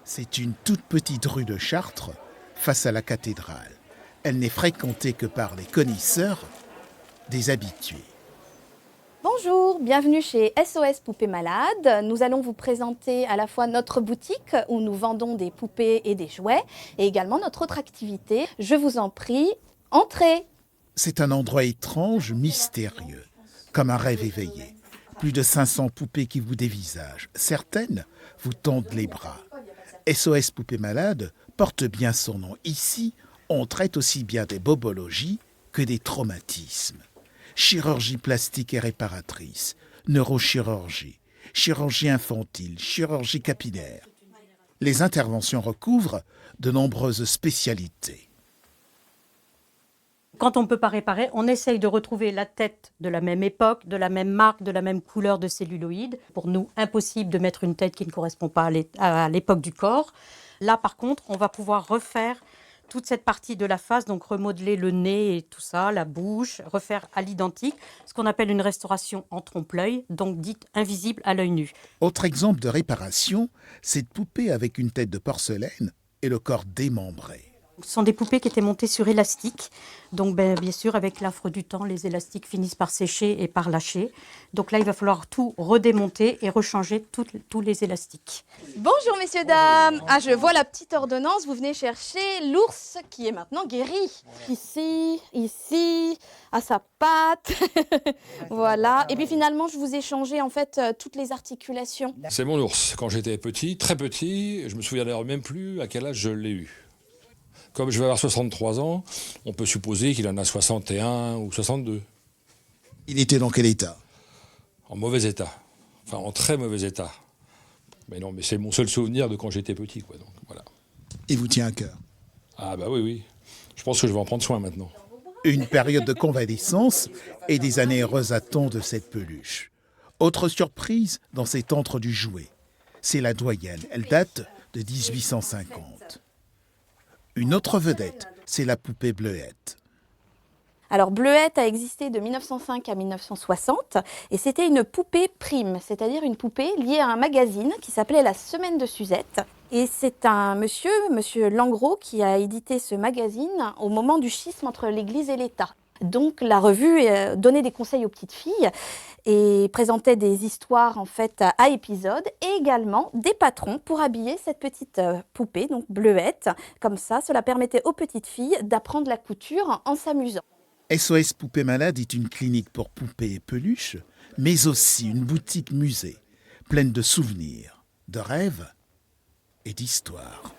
C'est une toute petite rue de Chartres, face à la cathédrale. Elle n'est fréquentée que par les connaisseurs, des habitués. Bonjour, bienvenue chez SOS Poupées Malades. Nous allons vous présenter à la fois notre boutique où nous vendons des poupées et des jouets et également notre autre activité. Je vous en prie, entrez. C'est un endroit étrange, mystérieux, comme un rêve éveillé. Plus de 500 poupées qui vous dévisagent. Certaines vous tendent les bras. SOS Poupées Malades porte bien son nom. Ici, on traite aussi bien des bobologies que des traumatismes. Chirurgie plastique et réparatrice, neurochirurgie, chirurgie infantile, chirurgie capillaire. Les interventions recouvrent de nombreuses spécialités. Quand on ne peut pas réparer, on essaye de retrouver la tête de la même époque, de la même marque, de la même couleur de celluloïd. Pour nous, impossible de mettre une tête qui ne correspond pas à l'époque du corps. Là, par contre, on va pouvoir refaire toute cette partie de la face, donc remodeler le nez et tout ça, la bouche, refaire à l'identique, ce qu'on appelle une restauration en trompe-l'œil, donc dite invisible à l'œil nu. Autre exemple de réparation, cette poupée avec une tête de porcelaine et le corps démembré. Ce sont des poupées qui étaient montées sur élastique. Donc, bien sûr, avec l'affre du temps, les élastiques finissent par sécher et par lâcher. Donc là, il va falloir tout redémonter et rechanger tous les élastiques. Bonjour messieurs, dames. Ah, je vois la petite ordonnance. Vous venez chercher l'ours qui est maintenant guéri. Ici, à sa patte. Voilà. Et puis finalement, je vous ai changé en fait toutes les articulations. C'est mon ours. Quand j'étais petit, très petit, je me souviens d'ailleurs même plus à quel âge je l'ai eu. Comme je vais avoir 63 ans, on peut supposer qu'il en a 61 ou 62. Il était dans quel état? En mauvais état. Enfin, en très mauvais état. Mais non, mais c'est mon seul souvenir de quand j'étais petit, quoi. Donc, voilà. Il vous tient à cœur. Ah bah oui. Je pense que je vais en prendre soin maintenant. Une période de convalescence et des années heureuses attendent cette peluche. Autre surprise dans cet antre du jouet, c'est la doyenne. Elle date de 1850. Une autre vedette, c'est la poupée Bleuette. Alors Bleuette a existé de 1905 à 1960 et c'était une poupée prime, c'est-à-dire une poupée liée à un magazine qui s'appelait La Semaine de Suzette. Et c'est un monsieur Langros, qui a édité ce magazine au moment du schisme entre l'Église et l'État. Donc la revue donnait des conseils aux petites filles et présentait des histoires en fait à épisodes et également des patrons pour habiller cette petite poupée, donc Bleuette. Comme ça, cela permettait aux petites filles d'apprendre la couture en s'amusant. SOS Poupées Malades est une clinique pour poupées et peluches, mais aussi une boutique musée pleine de souvenirs, de rêves et d'histoires.